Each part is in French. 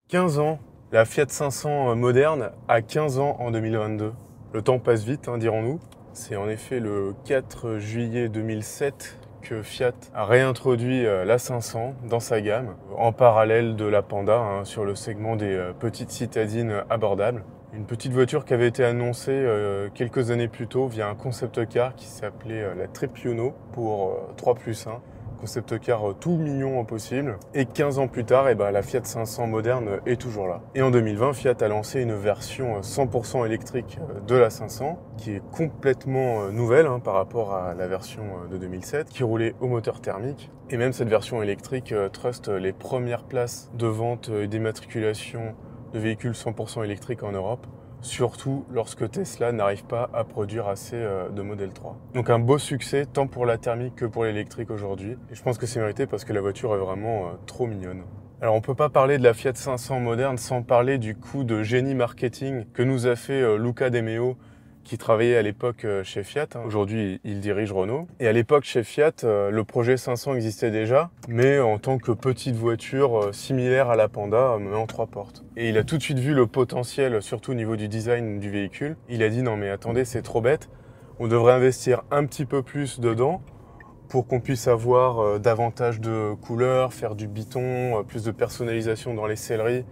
15 ans, la Fiat 500 moderne a 15 ans en 2022. Le temps passe vite, hein, dirons-nous. C'est en effet le 4 juillet 2007 que Fiat a réintroduit la 500 dans sa gamme, en parallèle de la Panda, hein, sur le segment des petites citadines abordables. Une petite voiture qui avait été annoncée quelques années plus tôt via un concept car qui s'appelait la Tripuno pour 3+1. Concept car tout mignon possible. Et 15 ans plus tard, la Fiat 500 moderne est toujours là. Et en 2020, Fiat a lancé une version 100% électrique de la 500, qui est complètement nouvelle par rapport à la version de 2007, qui roulait au moteur thermique. Et même cette version électrique trust les premières places de vente et d'immatriculation de véhicules 100% électriques en Europe, surtout lorsque Tesla n'arrive pas à produire assez de Model 3. Donc un beau succès tant pour la thermique que pour l'électrique aujourd'hui. Et je pense que c'est mérité parce que la voiture est vraiment trop mignonne. Alors on peut pas parler de la Fiat 500 moderne sans parler du coup de génie marketing que nous a fait Luca De Meo, qui travaillait à l'époque chez Fiat. Aujourd'hui, il dirige Renault. Et à l'époque, chez Fiat, le projet 500 existait déjà, mais en tant que petite voiture similaire à la Panda, mais en 3 portes. Et il a tout de suite vu le potentiel, surtout au niveau du design du véhicule. Il a dit non mais attendez, c'est trop bête, on devrait investir un petit peu plus dedans pour qu'on puisse avoir davantage de couleurs, faire du biton, plus de personnalisation dans les selleries,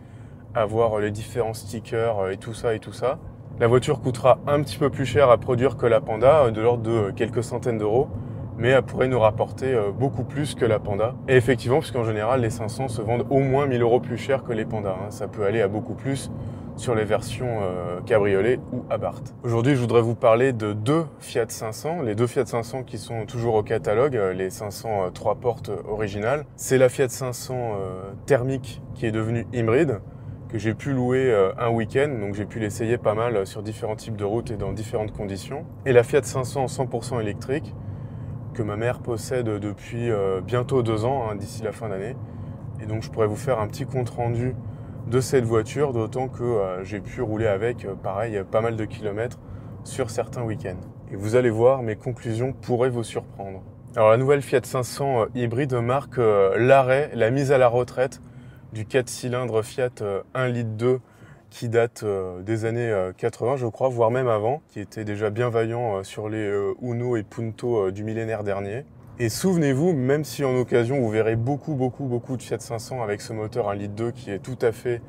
avoir les différents stickers et tout ça et tout ça. La voiture coûtera un petit peu plus cher à produire que la Panda, de l'ordre de quelques centaines d'euros, mais elle pourrait nous rapporter beaucoup plus que la Panda. Et effectivement, puisqu'en général, les 500 se vendent au moins 1000 euros plus cher que les Pandas. Ça peut aller à beaucoup plus sur les versions cabriolet ou Abarth. Aujourd'hui, je voudrais vous parler de 2 Fiat 500, les 2 Fiat 500 qui sont toujours au catalogue, les 500 3 portes originales. C'est la Fiat 500 thermique qui est devenue hybride, que j'ai pu louer un week-end, donc j'ai pu l'essayer pas mal sur différents types de routes et dans différentes conditions. Et la Fiat 500 100% électrique, que ma mère possède depuis bientôt 2 ans, d'ici la fin d'année. Et donc je pourrais vous faire un petit compte-rendu de cette voiture, d'autant que j'ai pu rouler avec, pareil, pas mal de kilomètres sur certains week-ends. Et vous allez voir, mes conclusions pourraient vous surprendre. Alors la nouvelle Fiat 500 hybride marque l'arrêt, la mise à la retraite du 4 cylindres Fiat 1,2 litre qui date des années 80, je crois, voire même avant, qui était déjà bien vaillant sur les Uno et Punto du millénaire dernier. Et souvenez-vous, même si en occasion vous verrez beaucoup de Fiat 500 avec ce moteur 1,2 litre qui est tout à fait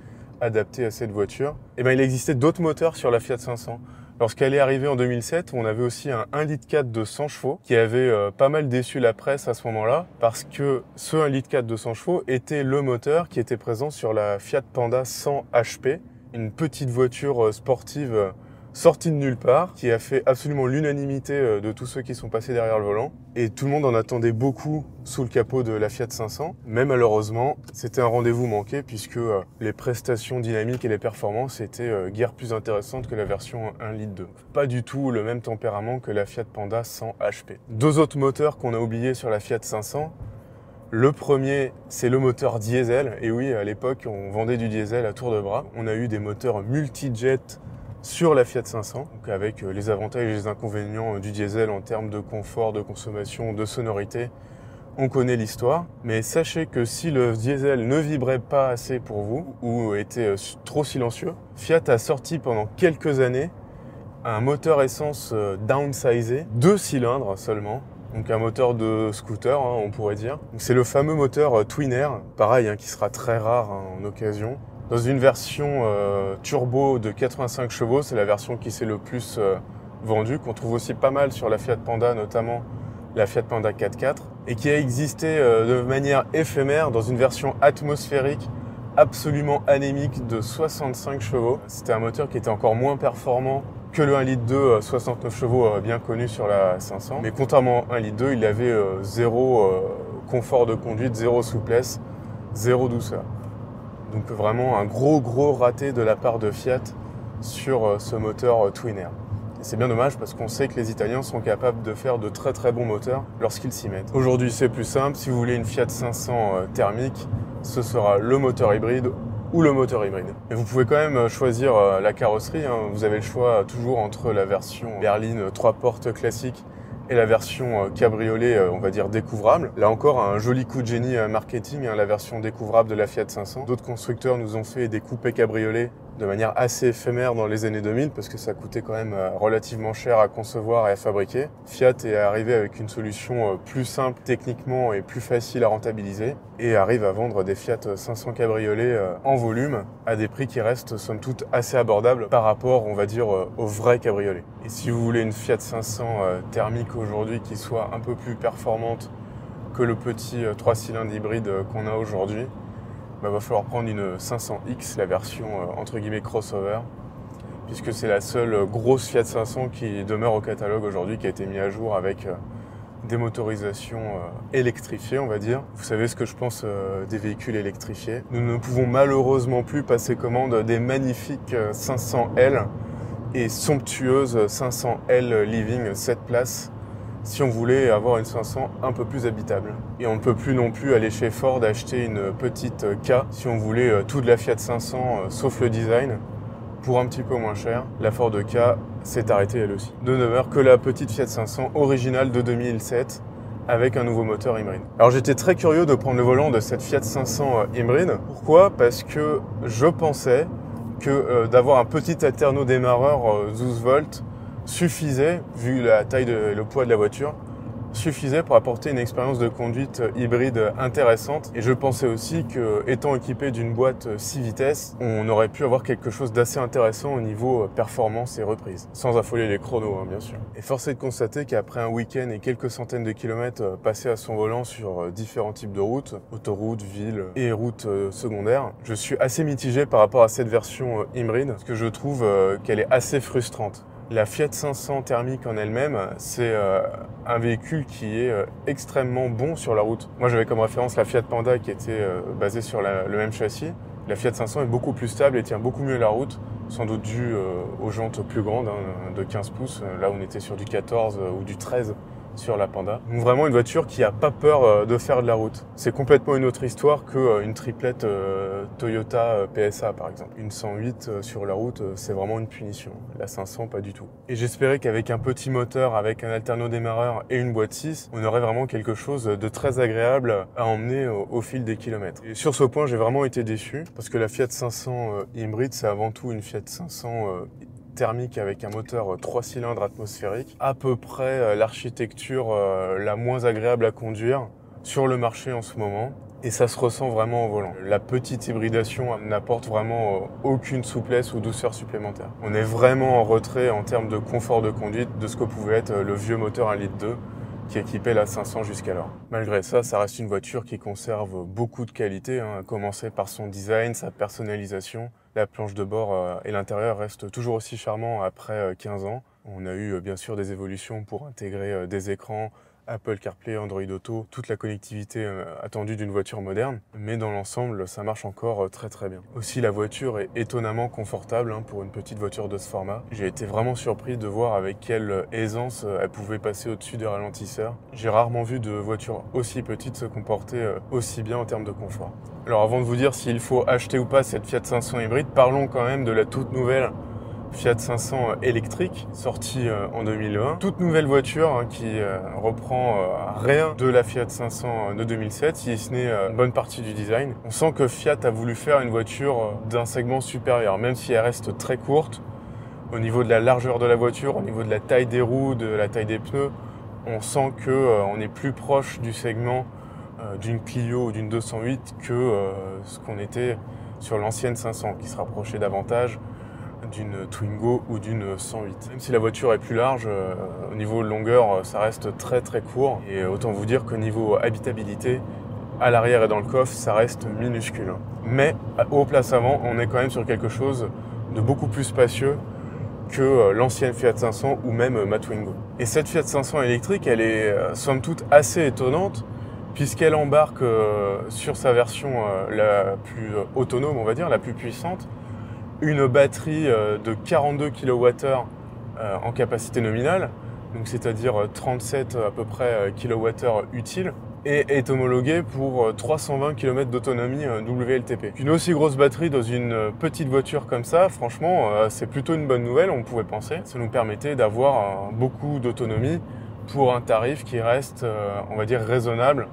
adapté à cette voiture, il existait d'autres moteurs sur la Fiat 500. Lorsqu'elle est arrivée en 2007, on avait aussi un 1,4 litre de 100 chevaux qui avait pas mal déçu la presse à ce moment-là parce que ce 1,4 litre de 100 chevaux était le moteur qui était présent sur la Fiat Panda 100 HP, une petite voiture sportive sortie de nulle part qui a fait absolument l'unanimité de tous ceux qui sont passés derrière le volant. Et tout le monde en attendait beaucoup sous le capot de la Fiat 500. Mais malheureusement, c'était un rendez-vous manqué puisque les prestations dynamiques et les performances étaient guère plus intéressantes que la version 1,2 litre. Pas du tout le même tempérament que la Fiat Panda 100 HP. 2 autres moteurs qu'on a oubliés sur la Fiat 500. Le premier, c'est le moteur diesel. Et oui, à l'époque, on vendait du diesel à tour de bras. On a eu des moteurs multi-jet sur la Fiat 500, donc avec les avantages et les inconvénients du diesel en termes de confort, de consommation, de sonorité. On connaît l'histoire, mais sachez que si le diesel ne vibrait pas assez pour vous ou était trop silencieux, Fiat a sorti pendant quelques années un moteur essence downsizé, 2 cylindres seulement, donc un moteur de scooter, on pourrait dire. C'est le fameux moteur Twin Air, pareil, qui sera très rare en occasion. Dans une version turbo de 85 chevaux, c'est la version qui s'est le plus vendue, qu'on trouve aussi pas mal sur la Fiat Panda, notamment la Fiat Panda 4x4, et qui a existé de manière éphémère dans une version atmosphérique absolument anémique de 65 chevaux. C'était un moteur qui était encore moins performant que le 1,2 litre 69 chevaux bien connu sur la 500. Mais contrairement au 1,2 litre, il avait zéro confort de conduite, zéro souplesse, zéro douceur. Donc vraiment un gros raté de la part de Fiat sur ce moteur Twin Air. Et c'est bien dommage parce qu'on sait que les Italiens sont capables de faire de très bons moteurs lorsqu'ils s'y mettent. Aujourd'hui c'est plus simple, si vous voulez une Fiat 500 thermique, ce sera le moteur hybride ou le moteur hybride. Et vous pouvez quand même choisir la carrosserie, vous avez le choix toujours entre la version berline 3 portes classique et la version cabriolet, on va dire découvrable. Là encore, un joli coup de génie marketing, hein, la version découvrable de la Fiat 500. D'autres constructeurs nous ont fait des coupés cabriolets de manière assez éphémère dans les années 2000 parce que ça coûtait quand même relativement cher à concevoir et à fabriquer. Fiat est arrivé avec une solution plus simple techniquement et plus facile à rentabiliser et arrive à vendre des Fiat 500 cabriolets en volume à des prix qui restent somme toute assez abordables par rapport, on va dire, aux vrais cabriolets. Et si vous voulez une Fiat 500 thermique aujourd'hui qui soit un peu plus performante que le petit 3 cylindres hybride qu'on a aujourd'hui, va falloir prendre une 500X, la version entre guillemets crossover, puisque c'est la seule grosse Fiat 500 qui demeure au catalogue aujourd'hui, qui a été mis à jour avec des motorisations électrifiées, on va dire. Vous savez ce que je pense des véhicules électrifiés. Nous ne pouvons malheureusement plus passer commande des magnifiques 500L et somptueuses 500L Living 7 places si on voulait avoir une 500 un peu plus habitable. Et on ne peut plus non plus aller chez Ford acheter une petite K si on voulait toute la Fiat 500 sauf le design pour un petit peu moins cher. La Ford K s'est arrêtée elle aussi. Ne demeure que la petite Fiat 500 originale de 2007 avec un nouveau moteur hybride. Alors j'étais très curieux de prendre le volant de cette Fiat 500 hybride. Pourquoi? Parce que je pensais que d'avoir un petit alterno démarreur 12 volts suffisait, vu la taille et le poids de la voiture, suffisait pour apporter une expérience de conduite hybride intéressante. Et je pensais aussi que, étant équipé d'une boîte 6 vitesses, on aurait pu avoir quelque chose d'assez intéressant au niveau performance et reprise. Sans affoler les chronos, hein, bien sûr. Et force est de constater qu'après un week-end et quelques centaines de kilomètres passés à son volant sur différents types de routes, autoroutes, villes et routes secondaires, je suis assez mitigé par rapport à cette version hybride, parce que je trouve qu'elle est assez frustrante. La Fiat 500 thermique en elle-même, c'est un véhicule qui est extrêmement bon sur la route. Moi, j'avais comme référence la Fiat Panda qui était basée sur le même châssis. La Fiat 500 est beaucoup plus stable et tient beaucoup mieux la route, sans doute dû aux jantes plus grandes, hein, de 15 pouces. Là, on était sur du 14 ou du 13 sur la Panda. Donc vraiment une voiture qui n'a pas peur de faire de la route. C'est complètement une autre histoire qu'une triplette Toyota PSA par exemple. Une 108 sur la route, c'est vraiment une punition. La 500, pas du tout. Et j'espérais qu'avec un petit moteur, avec un alterno démarreur et une boîte 6, on aurait vraiment quelque chose de très agréable à emmener au fil des kilomètres. Et sur ce point, j'ai vraiment été déçu, parce que la Fiat 500 hybride, c'est avant tout une Fiat 500 thermique avec un moteur 3 cylindres atmosphérique, à peu près l'architecture la moins agréable à conduire sur le marché en ce moment. Et ça se ressent vraiment au volant. La petite hybridation n'apporte vraiment aucune souplesse ou douceur supplémentaire. On est vraiment en retrait en termes de confort de conduite de ce que pouvait être le vieux moteur 1,2 litre qui équipait la 500 jusqu'alors. Malgré ça, ça reste une voiture qui conserve beaucoup de qualité, hein, à commencer par son design, sa personnalisation. La planche de bord et l'intérieur restent toujours aussi charmants après 15 ans. On a eu bien sûr des évolutions pour intégrer des écrans, Apple CarPlay, Android Auto, toute la connectivité attendue d'une voiture moderne. Mais dans l'ensemble, ça marche encore très très bien. Aussi, la voiture est étonnamment confortable hein, pour une petite voiture de ce format. J'ai été vraiment surpris de voir avec quelle aisance elle pouvait passer au-dessus des ralentisseurs. J'ai rarement vu de voiture aussi petite se comporter aussi bien en termes de confort. Alors avant de vous dire s'il faut acheter ou pas cette Fiat 500 hybride, parlons quand même de la toute nouvelle Fiat 500 électrique, sortie en 2020. Toute nouvelle voiture hein, qui reprend rien de la Fiat 500 de 2007, si ce n'est une bonne partie du design. On sent que Fiat a voulu faire une voiture d'un segment supérieur, même si elle reste très courte. Au niveau de la largeur de la voiture, au niveau de la taille des roues, de la taille des pneus, on sent qu'on est plus proche du segment d'une Clio ou d'une 208 que ce qu'on était sur l'ancienne 500, qui se rapprochait davantage d'une Twingo ou d'une 108. Même si la voiture est plus large, au niveau de longueur, ça reste très très court. Et autant vous dire qu'au niveau habitabilité, à l'arrière et dans le coffre, ça reste minuscule. Mais au place avant, on est quand même sur quelque chose de beaucoup plus spacieux que l'ancienne Fiat 500 ou même ma Twingo. Et cette Fiat 500 électrique, elle est somme toute assez étonnante, puisqu'elle embarque sur sa version la plus autonome, on va dire, la plus puissante, une batterie de 42 kWh en capacité nominale, donc c'est-à-dire 37 à peu près kWh utiles, et est homologuée pour 320 km d'autonomie WLTP. Une aussi grosse batterie dans une petite voiture comme ça, franchement, c'est plutôt une bonne nouvelle, on pouvait penser. Ça nous permettait d'avoir beaucoup d'autonomie pour un tarif qui reste, on va dire, raisonnable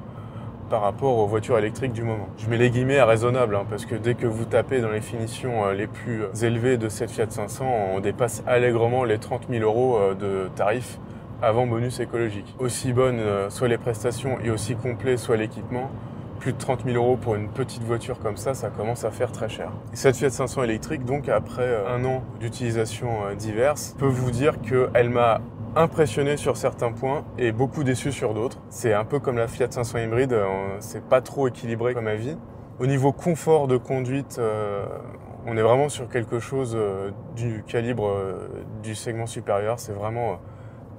par rapport aux voitures électriques du moment. Je mets les guillemets à raisonnable, hein, parce que dès que vous tapez dans les finitions les plus élevées de cette Fiat 500, on dépasse allègrement les 30 000 euros de tarif avant bonus écologique. Aussi bonnes soient les prestations et aussi complet soit l'équipement, plus de 30 000 euros pour une petite voiture comme ça commence à faire très cher. Et cette Fiat 500 électrique, donc après un an d'utilisation diverse, peut vous dire qu'elle m'a impressionné sur certains points et beaucoup déçu sur d'autres. C'est un peu comme la Fiat 500 hybride, c'est pas trop équilibré comme avis. Au niveau confort de conduite, on est vraiment sur quelque chose du calibre du segment supérieur. C'est vraiment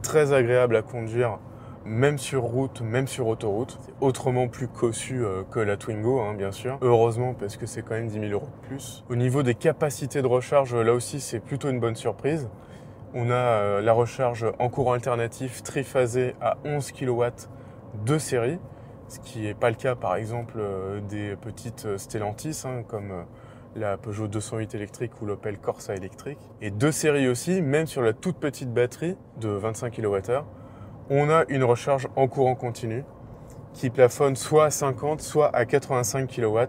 très agréable à conduire, même sur route, même sur autoroute. C'est autrement plus cossu que la Twingo, hein, bien sûr. Heureusement, parce que c'est quand même 10 000 euros de plus. Au niveau des capacités de recharge, là aussi, c'est plutôt une bonne surprise. On a la recharge en courant alternatif triphasé à 11 kW de série, ce qui n'est pas le cas par exemple des petites Stellantis, hein, comme la Peugeot 208 électrique ou l'Opel Corsa électrique. Et de série aussi, même sur la toute petite batterie de 25 kWh, on a une recharge en courant continu qui plafonne soit à 50, soit à 85 kW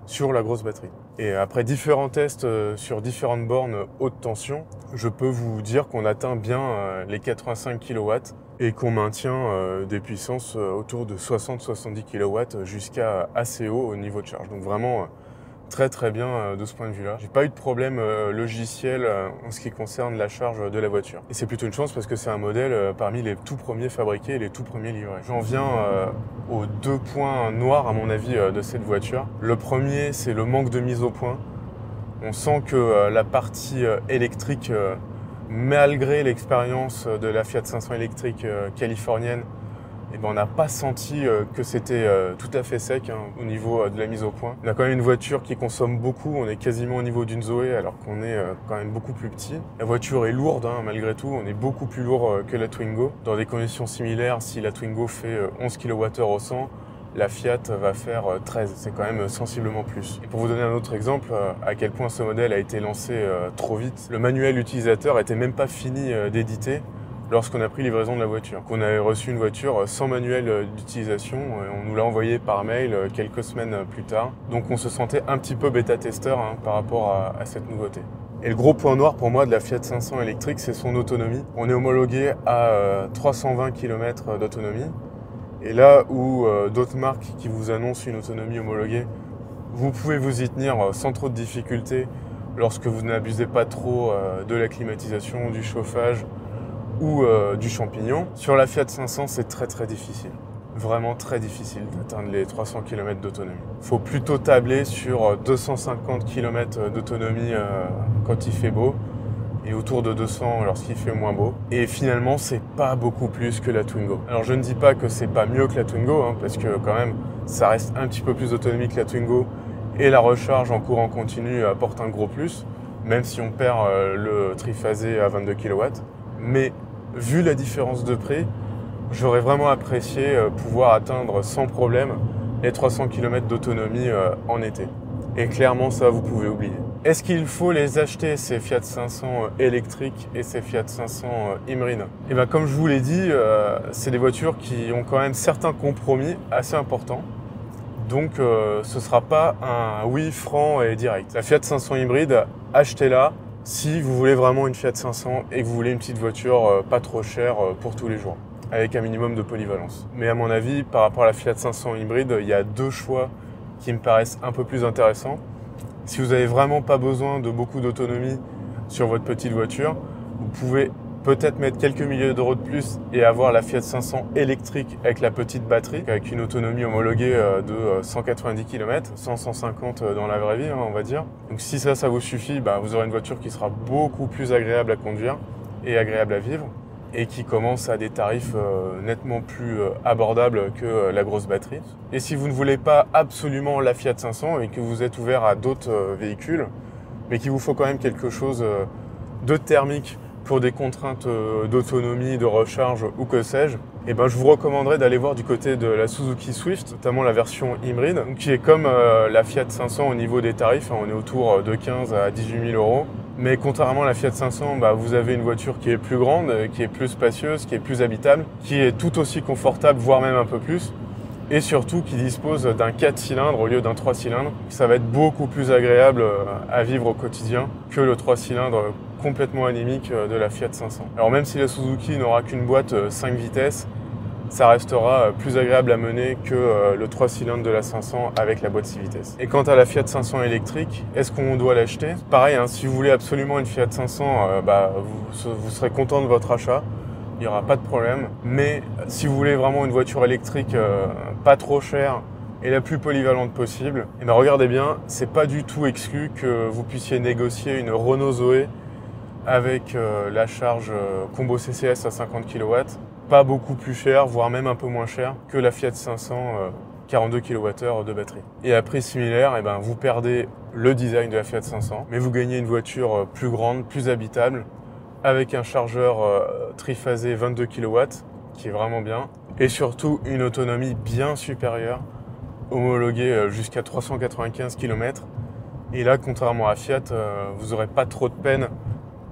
sur la grosse batterie. Et après différents tests sur différentes bornes haute tension, je peux vous dire qu'on atteint bien les 85 kW et qu'on maintient des puissances autour de 60-70 kW jusqu'à assez haut au niveau de charge. Donc vraiment très très bien de ce point de vue-là. J'ai pas eu de problème logiciel en ce qui concerne la charge de la voiture. Et c'est plutôt une chance parce que c'est un modèle parmi les tout premiers fabriqués et les tout premiers livrés. J'en viens aux deux points noirs à mon avis de cette voiture. Le premier, c'est le manque de mise au point. On sent que la partie électrique, malgré l'expérience de la Fiat 500 électrique californienne, eh ben, on n'a pas senti que c'était tout à fait sec hein, au niveau de la mise au point. On a quand même une voiture qui consomme beaucoup, on est quasiment au niveau d'une Zoé alors qu'on est quand même beaucoup plus petit. La voiture est lourde hein, malgré tout, on est beaucoup plus lourd que la Twingo. Dans des conditions similaires, si la Twingo fait 11 kWh au 100, la Fiat va faire 13, c'est quand même sensiblement plus. Et pour vous donner un autre exemple, à quel point ce modèle a été lancé trop vite, le manuel utilisateur n'était même pas fini d'éditer lorsqu'on a pris livraison de la voiture. On avait reçu une voiture sans manuel d'utilisation et on nous l'a envoyé par mail quelques semaines plus tard. Donc on se sentait un petit peu bêta-testeur hein, par rapport à cette nouveauté. Et le gros point noir pour moi de la Fiat 500 électrique, c'est son autonomie. On est homologué à 320 km d'autonomie. Et là où d'autres marques qui vous annoncent une autonomie homologuée, vous pouvez vous y tenir sans trop de difficultés lorsque vous n'abusez pas trop de la climatisation, du chauffage ou du champignon. Sur la Fiat 500, c'est très très difficile. Vraiment très difficile d'atteindre les 300 km d'autonomie. Il faut plutôt tabler sur 250 km d'autonomie quand il fait beau et autour de 200 lorsqu'il fait moins beau. Et finalement, c'est pas beaucoup plus que la Twingo. Alors je ne dis pas que c'est pas mieux que la Twingo, hein, parce que quand même, ça reste un petit peu plus d'autonomie que la Twingo et la recharge en courant continu apporte un gros plus, même si on perd le triphasé à 22 kW. Mais vu la différence de prix, j'aurais vraiment apprécié pouvoir atteindre sans problème les 300 km d'autonomie en été. Et clairement, ça, vous pouvez oublier. Est-ce qu'il faut les acheter, ces Fiat 500 électriques et ces Fiat 500 hybrides? Et bien, comme je vous l'ai dit, c'est des voitures qui ont quand même certains compromis assez importants. Donc, ce ne sera pas un oui franc et direct. La Fiat 500 hybride, achetez-la si vous voulez vraiment une Fiat 500 et que vous voulez une petite voiture pas trop chère pour tous les jours, avec un minimum de polyvalence. Mais à mon avis, par rapport à la Fiat 500 hybride, il y a deux choix qui me paraissent un peu plus intéressants. Si vous n'avez vraiment pas besoin de beaucoup d'autonomie sur votre petite voiture, vous pouvez peut-être mettre quelques milliers d'euros de plus et avoir la Fiat 500 électrique avec la petite batterie, avec une autonomie homologuée de 190 km, 100-150 dans la vraie vie, hein, on va dire. Donc si ça vous suffit, vous aurez une voiture qui sera beaucoup plus agréable à conduire et agréable à vivre et qui commence à des tarifs nettement plus abordables que la grosse batterie. Et si vous ne voulez pas absolument la Fiat 500 et que vous êtes ouvert à d'autres véhicules, mais qu'il vous faut quand même quelque chose de thermique pour des contraintes d'autonomie, de recharge ou que sais-je, et ben je vous recommanderais d'aller voir du côté de la Suzuki Swift, notamment la version hybride, qui est comme la Fiat 500 au niveau des tarifs. On est autour de 15 à 18 000 euros. Mais contrairement à la Fiat 500, vous avez une voiture qui est plus grande, qui est plus spacieuse, qui est plus habitable, qui est tout aussi confortable, voire même un peu plus, et surtout qui dispose d'un 4 cylindres au lieu d'un 3 cylindres. Ça va être beaucoup plus agréable à vivre au quotidien que le 3 cylindres complètement anémique de la Fiat 500. Alors même si la Suzuki n'aura qu'une boîte 5 vitesses, ça restera plus agréable à mener que le 3 cylindres de la 500 avec la boîte 6 vitesses. Et quant à la Fiat 500 électrique, est-ce qu'on doit l'acheter? Pareil, si vous voulez absolument une Fiat 500, vous serez content de votre achat. Il n'y aura pas de problème. Mais si vous voulez vraiment une voiture électrique pas trop chère et la plus polyvalente possible, et regardez bien, c'est pas du tout exclu que vous puissiez négocier une Renault Zoé avec la charge combo CCS à 50 kW, pas beaucoup plus cher, voire même un peu moins cher que la Fiat 500 42 kWh de batterie. Et à prix similaire, vous perdez le design de la Fiat 500, mais vous gagnez une voiture plus grande, plus habitable, avec un chargeur triphasé 22 kW, qui est vraiment bien, et surtout une autonomie bien supérieure, homologuée jusqu'à 395 km. Et là, contrairement à Fiat, vous n'aurez pas trop de peine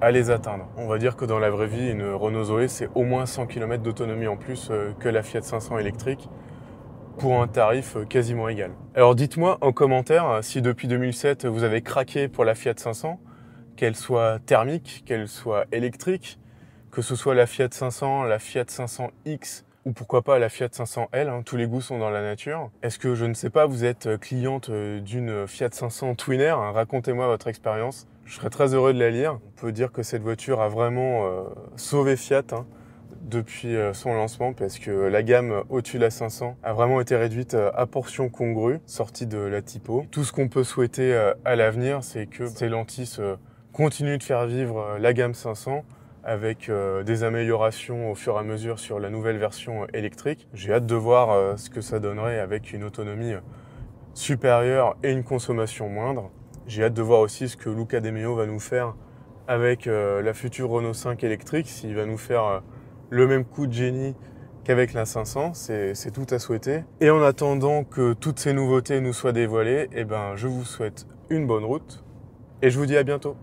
à les atteindre. On va dire que dans la vraie vie, une Renault Zoé, c'est au moins 100 km d'autonomie en plus que la Fiat 500 électrique, pour un tarif quasiment égal. Alors dites-moi en commentaire si depuis 2007 vous avez craqué pour la Fiat 500, qu'elle soit thermique, qu'elle soit électrique, que ce soit la Fiat 500, la Fiat 500X ou pourquoi pas la Fiat 500L, tous les goûts sont dans la nature. Est-ce que, je ne sais pas, vous êtes cliente d'une Fiat 500 Twinner? Racontez-moi votre expérience, je serais très heureux de la lire. On peut dire que cette voiture a vraiment sauvé Fiat depuis son lancement, parce que la gamme au-dessus de la 500 a vraiment été réduite à portion congrue, sortie de la typo. Tout ce qu'on peut souhaiter à l'avenir, c'est que Stellantis continue de faire vivre la gamme 500 avec des améliorations au fur et à mesure sur la nouvelle version électrique. J'ai hâte de voir ce que ça donnerait avec une autonomie supérieure et une consommation moindre. J'ai hâte de voir aussi ce que Luca De Meo va nous faire avec la future Renault 5 électrique, s'il va nous faire le même coup de génie qu'avec la 500, c'est tout à souhaiter. Et en attendant que toutes ces nouveautés nous soient dévoilées, je vous souhaite une bonne route et je vous dis à bientôt.